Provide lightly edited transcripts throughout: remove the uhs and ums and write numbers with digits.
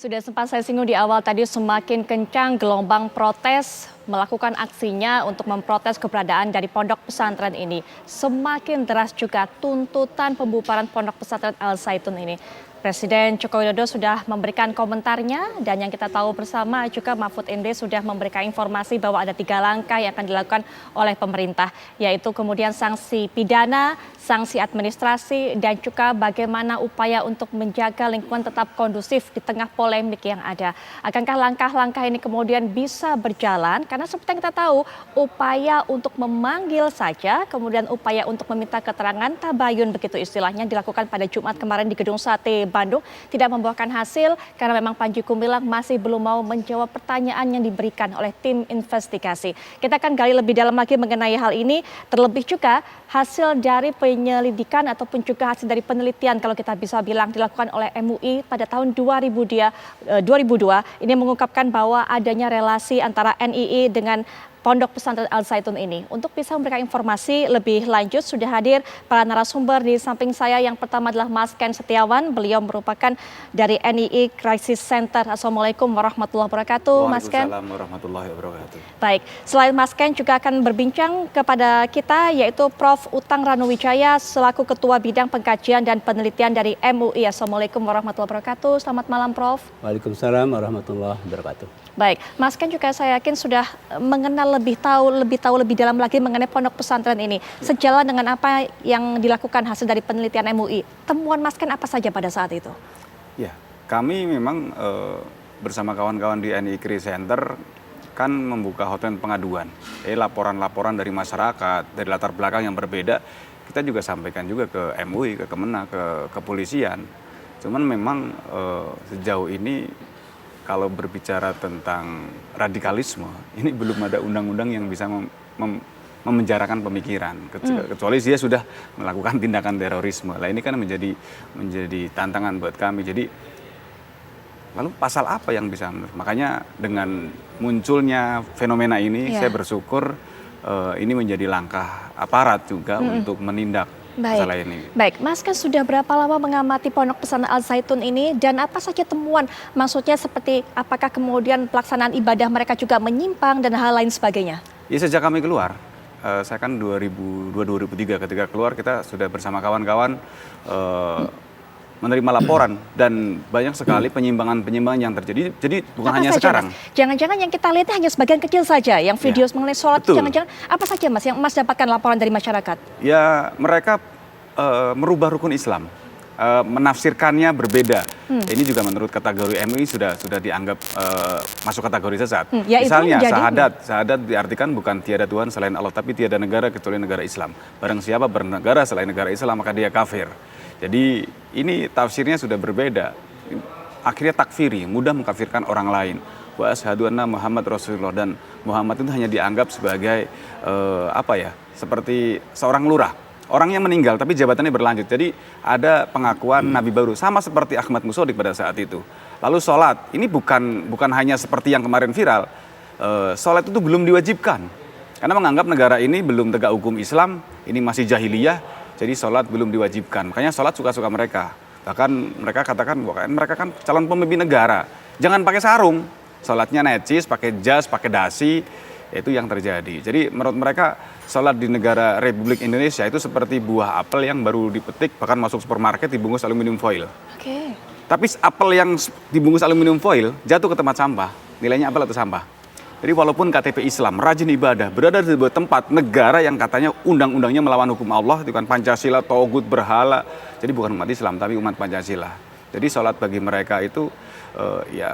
Sudah sempat saya singgung di awal tadi, semakin kencang gelombang protes melakukan aksinya untuk memprotes keberadaan dari pondok pesantren ini. Semakin deras juga tuntutan pembubaran pondok pesantren Al Zaitun ini. Presiden Joko Widodo sudah memberikan komentarnya, dan yang kita tahu bersama juga Mahfud MD sudah memberikan informasi bahwa ada 3 langkah yang akan dilakukan oleh pemerintah, yaitu kemudian sanksi pidana, sanksi administrasi, dan juga bagaimana upaya untuk menjaga lingkungan tetap kondusif di tengah polemik yang ada. Akankah langkah-langkah ini kemudian bisa berjalan? Karena seperti yang kita tahu, upaya untuk memanggil saja, kemudian upaya untuk meminta keterangan tabayun begitu istilahnya dilakukan pada Jumat kemarin di Gedung Sate Bandung tidak membuahkan hasil karena memang Panji Gumilang masih belum mau menjawab pertanyaan yang diberikan oleh tim investigasi. Kita akan gali lebih dalam lagi mengenai hal ini, terlebih juga hasil dari penyelidikan ataupun juga hasil dari penelitian kalau kita bisa bilang dilakukan oleh MUI pada tahun 2002 ini mengungkapkan bahwa adanya relasi antara NII dengan Pondok Pesantren Al Zaitun ini. Untuk bisa memberikan informasi lebih lanjut sudah hadir para narasumber di samping saya. Yang pertama adalah Mas Ken Setiawan, beliau merupakan dari NII Crisis Center. Assalamualaikum warahmatullahi wabarakatuh, Mas Ken. Waalaikumsalam warahmatullahi wabarakatuh. Baik, selain Mas Ken juga akan berbincang kepada kita yaitu Prof. Utang Ranuwijaya selaku Ketua Bidang Pengkajian dan Penelitian dari MUI. Assalamualaikum warahmatullahi wabarakatuh. Selamat malam, Prof. Waalaikumsalam warahmatullahi wabarakatuh. Baik, Mas Ken juga saya yakin sudah mengenal lebih dalam lagi mengenai pondok pesantren ini. Sejalan dengan apa yang dilakukan hasil dari penelitian MUI, temuan Mas Ken apa saja pada saat itu? Ya, kami memang bersama kawan-kawan di NII Crisis Center kan membuka hotline pengaduan. Laporan-laporan dari masyarakat, dari latar belakang yang berbeda, kita juga sampaikan juga ke MUI, ke Kemenak, ke kepolisian. Cuman memang sejauh ini kalau berbicara tentang radikalisme, ini belum ada undang-undang yang bisa memenjarakan pemikiran, kecuali dia sudah melakukan tindakan terorisme. Lah ini kan menjadi tantangan buat kami. Jadi lalu pasal apa yang bisa makanya dengan munculnya fenomena ini, saya bersyukur ini menjadi langkah aparat juga untuk menindak masalah ini. Baik, Mas kan sudah berapa lama mengamati Pondok Pesantren Al Zaitun ini dan apa saja temuan? Maksudnya seperti apakah kemudian pelaksanaan ibadah mereka juga menyimpang dan hal lain sebagainya? Ya sejak kami keluar, saya kan 2002-2003 ketika keluar kita sudah bersama kawan-kawan menerima laporan dan banyak sekali penyimpangan yang terjadi. Jadi bukan hanya sekarang. Jangan-jangan yang kita lihat hanya sebagian kecil saja, yang video mengenai sholat, jangan-jangan apa saja Mas yang Mas dapatkan laporan dari masyarakat? Ya mereka merubah rukun Islam, menafsirkannya berbeda. Ini juga menurut kategori MUI sudah dianggap masuk kategori sesat. Misalnya syahadat diartikan bukan tiada Tuhan selain Allah, tapi tiada negara kecuali negara Islam. Barang siapa bernegara selain negara Islam maka dia kafir. Jadi ini tafsirnya sudah berbeda. Akhirnya takfiri, mudah mengkafirkan orang lain. Wa asyhadu anna Muhammad Rasulullah, dan Muhammad itu hanya dianggap sebagai seperti seorang lurah. Orangnya meninggal tapi jabatannya berlanjut. Jadi ada pengakuan nabi baru sama seperti Ahmad Musodik pada saat itu. Lalu sholat, ini bukan hanya seperti yang kemarin viral. Sholat itu belum diwajibkan. Karena menganggap negara ini belum tegak hukum Islam, ini masih jahiliyah. Jadi sholat belum diwajibkan, makanya sholat suka-suka mereka. Bahkan mereka katakan, mereka kan calon pemimpin negara. Jangan pakai sarung, sholatnya necis, pakai jas, pakai dasi, itu yang terjadi. Jadi menurut mereka sholat di negara Republik Indonesia itu seperti buah apel yang baru dipetik, bahkan masuk supermarket dibungkus aluminium foil. Tapi apel yang dibungkus aluminium foil jatuh ke tempat sampah, nilainya apel atau sampah. Jadi walaupun KTP Islam, rajin ibadah, berada di sebuah tempat negara yang katanya undang-undangnya melawan hukum Allah, itu kan Pancasila, Togut, berhala. Jadi bukan umat Islam, tapi umat Pancasila. Jadi sholat bagi mereka itu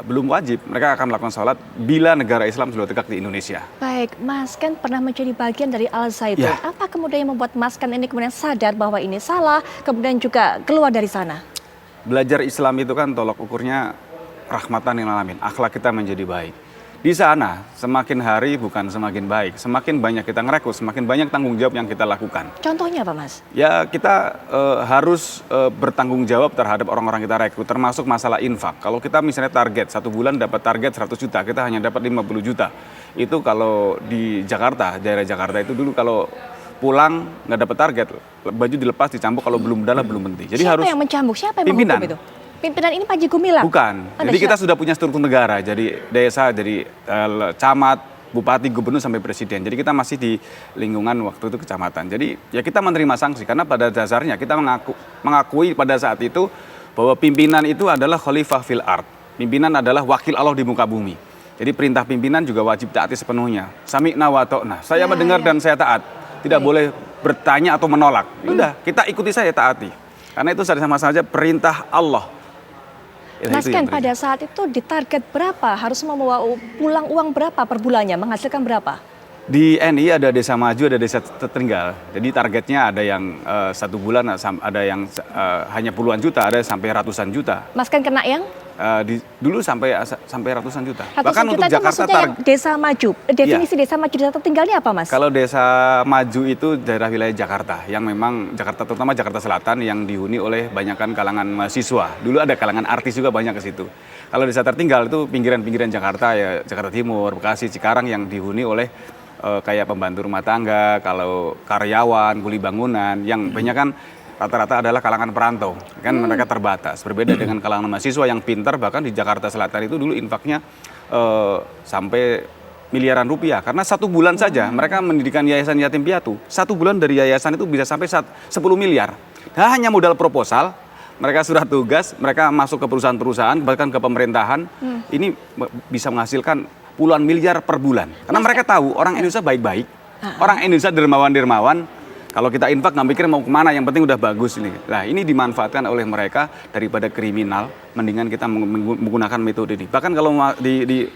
belum wajib. Mereka akan melakukan sholat bila negara Islam sudah tegak di Indonesia. Baik, Mas Ken pernah menjadi bagian dari Al Zaitun. Apa kemudian yang membuat Mas Ken ini kemudian sadar bahwa ini salah, kemudian juga keluar dari sana? Belajar Islam itu kan tolok ukurnya rahmatan lil alamin, akhlak kita menjadi baik. Di sana semakin hari bukan semakin baik, semakin banyak kita ngerekrut, semakin banyak tanggung jawab yang kita lakukan. Contohnya apa Mas? Ya kita harus bertanggung jawab terhadap orang-orang kita rekrut, termasuk masalah infak. Kalau kita misalnya target, 1 bulan dapat target 100 juta, kita hanya dapat 50 juta. Itu kalau di Jakarta, daerah Jakarta itu dulu kalau pulang nggak dapat target, baju dilepas dicambuk, kalau belum dalam belum berhenti. Jadi siapa yang mencambuk? Siapa yang menghukum itu? Pimpinan ini Panji Gumilang? Bukan. Ada Jadi kita siapa? sudah punya struktur negara. Jadi desa, jadi camat, bupati, gubernur sampai presiden. Jadi kita masih di lingkungan waktu itu kecamatan. Jadi ya kita menerima sanksi karena pada dasarnya kita mengakui pada saat itu bahwa pimpinan itu adalah khalifah fil ard. Pimpinan adalah wakil Allah di muka bumi. Jadi perintah pimpinan juga wajib taati sepenuhnya. Sami'na wa ta'na. Saya mendengar dan saya taat. Tidak boleh bertanya atau menolak. Udah, kita ikuti saja, taati. Karena itu sama saja perintah Allah. Mas Ken, pada saat itu ditarget berapa? Harus membawa pulang uang berapa per bulannya? Menghasilkan berapa? Di NI ada desa maju, ada desa tertinggal. Jadi targetnya ada yang 1 bulan, ada yang hanya puluhan juta, ada sampai ratusan juta. Mas Ken kena yang? Dulu sampai ratusan juta. Ratusan Bahkan juta untuk itu Jakarta maksudnya yang desa maju. Definisi desa maju, desa tertinggal ini apa, Mas? Kalau desa maju itu daerah wilayah Jakarta, yang memang Jakarta, terutama Jakarta Selatan, yang dihuni oleh banyakkan kalangan mahasiswa. Dulu ada kalangan artis juga banyak ke situ. Kalau desa tertinggal itu pinggiran-pinggiran Jakarta, ya Jakarta Timur, Bekasi, Cikarang, yang dihuni oleh kayak pembantu rumah tangga, kalau karyawan, kuli bangunan, yang banyak kan rata-rata adalah kalangan perantau, kan mereka terbatas. Berbeda dengan kalangan mahasiswa yang pintar, bahkan di Jakarta Selatan itu dulu infaknya sampai miliaran rupiah. Karena 1 bulan saja mereka mendirikan yayasan yatim piatu. 1 bulan dari yayasan itu bisa sampai 10 miliar. Nah, hanya modal proposal, mereka surat tugas, mereka masuk ke perusahaan-perusahaan, bahkan ke pemerintahan, ini bisa menghasilkan puluhan miliar per bulan. Karena mereka tahu orang Indonesia baik-baik, orang Indonesia dermawan-dermawan. Kalau kita infak nggak mikir mau kemana, yang penting udah bagus ini. Nah, ini dimanfaatkan oleh mereka daripada kriminal, mendingan kita menggunakan metode ini. Bahkan kalau di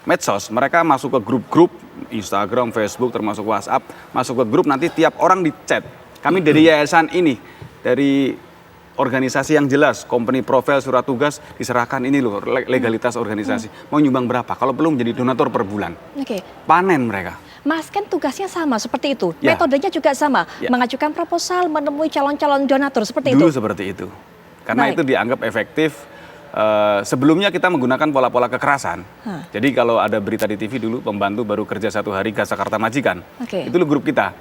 medsos, mereka masuk ke grup-grup Instagram, Facebook, termasuk WhatsApp, masuk ke grup, nanti tiap orang di chat. Kami dari yayasan ini, dari organisasi yang jelas, company profile, surat tugas, diserahkan ini loh, legalitas organisasi. Mau nyumbang berapa? Kalau belum jadi donatur per bulan. Oke. Panen mereka. Mas Ken tugasnya sama seperti itu, Ya. metodenya juga sama, Ya. mengajukan proposal, menemui calon-calon donatur seperti Dulu itu. seperti itu. Karena Baik. itu dianggap efektif. Sebelumnya kita menggunakan pola-pola kekerasan. Jadi kalau ada berita di TV dulu, pembantu baru kerja 1 hari ke Jakarta Majikan. Oke. Itu loh grup kita.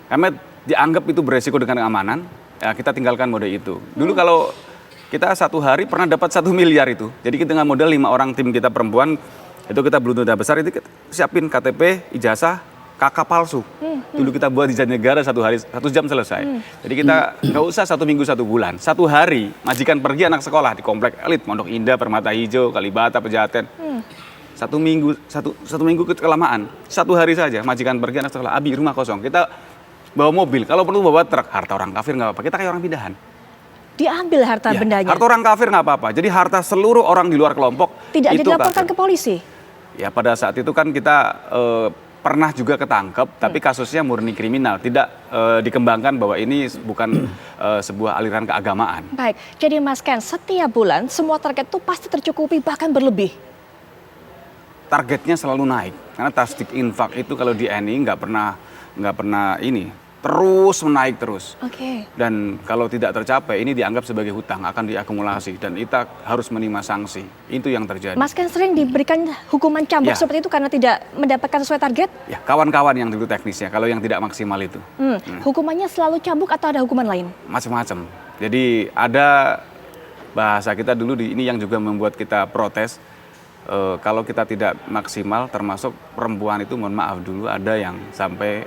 Karena dianggap itu beresiko dengan keamanan, ya kita tinggalkan mode itu. Dulu kalau kita 1 hari pernah dapat 1 miliar itu. Jadi kita dengan modal 5 orang tim kita perempuan, itu kita belum udah besar, itu kita siapin KTP, ijazah, kakak palsu. Dulu kita buat di Jatinegara 1 hari, 1 jam selesai. Jadi kita nggak usah 1 minggu 1 bulan. 1 hari majikan pergi anak sekolah di komplek elit, Pondok Indah, Permata Hijau, Kalibata, Pejaten. 1 minggu, satu minggu kelamaan. 1 hari saja majikan pergi anak sekolah, abi rumah kosong. Kita bawa mobil, kalau perlu bawa truk, harta orang kafir nggak apa-apa. Kita kayak orang pindahan. Diambil harta Ya, bendanya. harta orang kafir nggak apa-apa. Jadi harta seluruh orang di luar kelompok Tidak itu dilaporkan kafir. ke polisi. Ya pada saat itu kan kita pernah juga ketangkep, tapi kasusnya murni kriminal, tidak dikembangkan bahwa ini bukan sebuah aliran keagamaan. Baik, jadi Mas Ken, setiap bulan semua target itu pasti tercukupi, bahkan berlebih. Targetnya selalu naik, karena tasdik infak itu kalau di NI nggak pernah ini terus menaik terus. Oke. Dan kalau tidak tercapai, ini dianggap sebagai hutang, akan diakumulasi dan kita harus menerima sanksi. Itu yang terjadi. Mas Ken sering diberikan hukuman cambuk Ya. seperti itu karena tidak mendapatkan sesuai target? Ya, kawan-kawan yang dulu teknisnya, kalau yang tidak maksimal itu. Hukumannya selalu cambuk atau ada hukuman lain? Macam-macam. Jadi ada bahasa kita dulu ini yang juga membuat kita protes. Kalau kita tidak maksimal, termasuk perempuan itu, mohon maaf dulu, ada yang sampai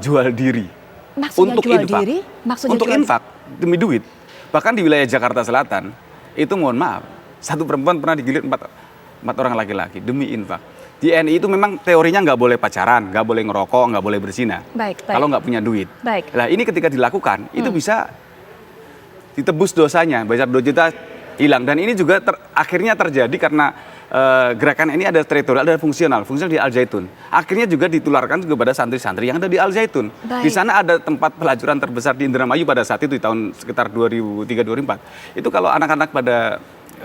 jual diri. Maksudnya untuk jual infak. diri? Maksudnya Untuk jual- infak demi duit. Bahkan di wilayah Jakarta Selatan itu mohon maaf, 1 perempuan pernah digilir 4 orang laki-laki demi infak. Di NI itu memang teorinya nggak boleh pacaran, nggak boleh ngerokok, nggak boleh berzina. Baik. Kalau nggak punya duit. Baik. Nah ini ketika dilakukan itu bisa ditebus dosanya, bayar 2 juta hilang. Dan ini juga akhirnya terjadi karena gerakan ini ada teritorial, ada fungsional di Al Zaitun. Akhirnya juga ditularkan juga pada santri-santri yang ada di Al Zaitun. Baik. Di sana ada tempat pelacuran terbesar di Indramayu pada saat itu di tahun sekitar 2003-2004. Itu kalau anak-anak pada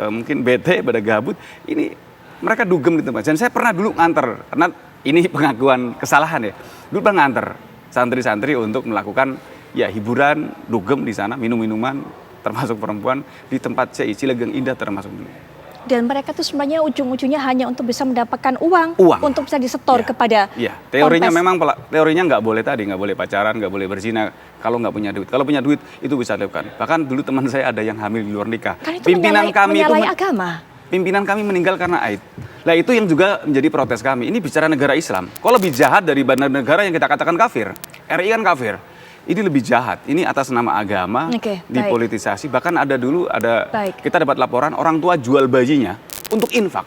mungkin bete, pada gabut, ini mereka dugem di tempat. Dan saya pernah dulu nganter, karena ini pengakuan kesalahan ya. Dulu pernah nganter santri-santri untuk melakukan ya hiburan, dugem di sana, minum-minuman, termasuk perempuan di tempat CI Cilegon Indah termasuk dulu. Dan mereka tuh sebenarnya ujung-ujungnya hanya untuk bisa mendapatkan uang. Untuk bisa disetor Iya. kepada Iya, teorinya ponpes. memang teorinya nggak boleh tadi, nggak boleh pacaran, nggak boleh berzina kalau nggak punya duit. Kalau punya duit itu bisa dilakukan. Bahkan dulu teman saya ada yang hamil di luar nikah. Kan itu menyalahi agama. Pimpinan kami meninggal karena haid. Nah itu yang juga menjadi protes kami. Ini bicara negara Islam. Kok lebih jahat dari negara yang kita katakan kafir? RI kan kafir. Ini lebih jahat. Ini atas nama agama, dipolitisasi. Bahkan ada dulu kita dapat laporan orang tua jual bayinya untuk infak.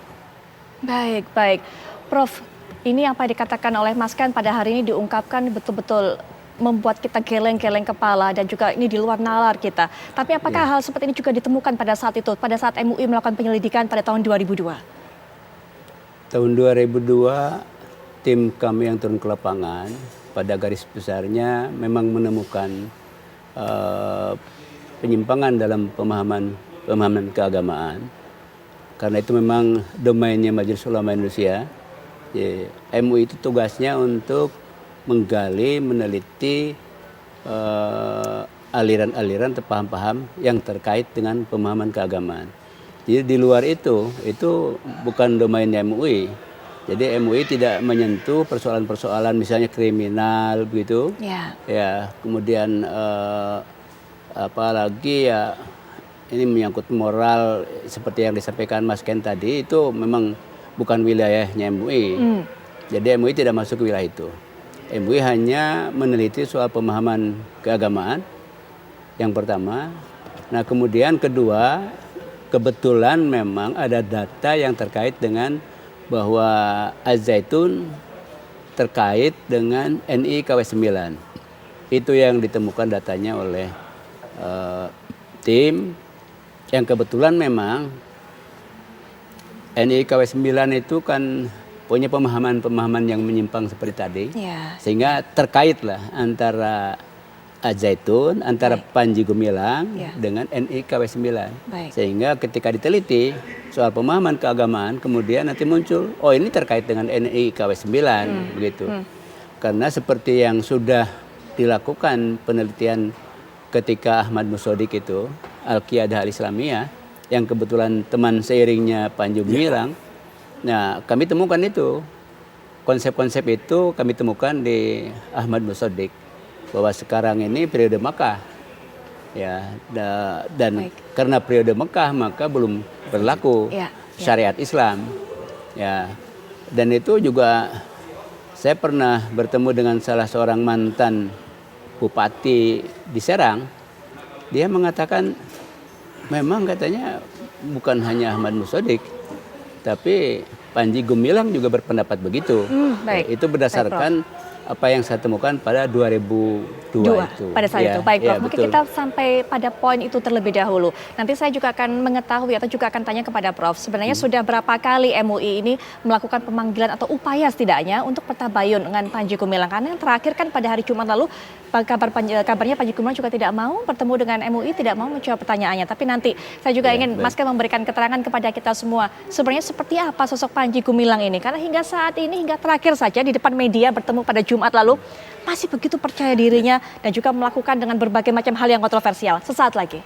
Baik. Prof, ini apa yang dikatakan oleh Mas Ken pada hari ini diungkapkan betul-betul membuat kita geleng-geleng kepala dan juga ini di luar nalar kita. Tapi apakah hal seperti ini juga ditemukan pada saat itu, pada saat MUI melakukan penyelidikan pada tahun 2002? Tahun 2002 tim kami yang turun ke lapangan pada garis besarnya memang menemukan penyimpangan dalam pemahaman keagamaan. Karena itu memang domainnya Majelis Ulama Indonesia. MUI itu tugasnya untuk menggali, meneliti aliran-aliran atau paham-paham yang terkait dengan pemahaman keagamaan. Jadi di luar itu bukan domainnya MUI. Jadi MUI tidak menyentuh persoalan-persoalan misalnya kriminal begitu. Ya, kemudian apalagi ya ini menyangkut moral seperti yang disampaikan Mas Ken tadi itu memang bukan wilayahnya MUI. Jadi MUI tidak masuk ke wilayah itu. MUI hanya meneliti soal pemahaman keagamaan yang pertama. Nah, kemudian kedua, kebetulan memang ada data yang terkait dengan bahwa Az-Zaitun terkait dengan NI KW 9. Itu yang ditemukan datanya oleh tim yang kebetulan memang NI KW 9 itu kan punya pemahaman-pemahaman yang menyimpang seperti tadi. Sehingga terkaitlah antara Az-Zaitun, antara Panji Gumilang dengan NI KW 9. Sehingga ketika diteliti soal pemahaman keagamaan, kemudian nanti muncul, oh ini terkait dengan NI KW 9, begitu. Karena seperti yang sudah dilakukan penelitian ketika Ahmad Musodik itu, Al-Qiyadah Al-Islamiyah, yang kebetulan teman seiringnya Panji Gumilang, nah kami temukan itu, konsep-konsep itu kami temukan di Ahmad Musodik. Bahwa sekarang ini periode Makkah, ya, dan karena periode Makkah maka belum berlaku syariat Islam, ya, dan itu juga saya pernah bertemu dengan salah seorang mantan bupati di Serang, dia mengatakan memang katanya bukan hanya Ahmad Musodik, tapi Panji Gumilang juga berpendapat begitu. Itu berdasarkan apa yang saya temukan pada 2002 itu. Pada saat itu. Baik, Prof. Mungkin kita sampai pada poin itu terlebih dahulu. Nanti saya juga akan mengetahui atau juga akan tanya kepada Prof. Sebenarnya sudah berapa kali MUI ini melakukan pemanggilan atau upaya setidaknya untuk bertabayun dengan Panji Gumilang. Karena yang terakhir kan pada hari Jumat lalu kabarnya Panji Gumilang juga tidak mau bertemu dengan MUI, tidak mau menjawab pertanyaannya. Tapi nanti saya juga ingin Mas Ken memberikan keterangan kepada kita semua. Sebenarnya seperti apa sosok Panji Gumilang ini? Karena hingga saat ini, hingga terakhir saja di depan media bertemu pada Jumat lalu masih begitu percaya dirinya dan juga melakukan dengan berbagai macam hal yang kontroversial. Sesaat lagi.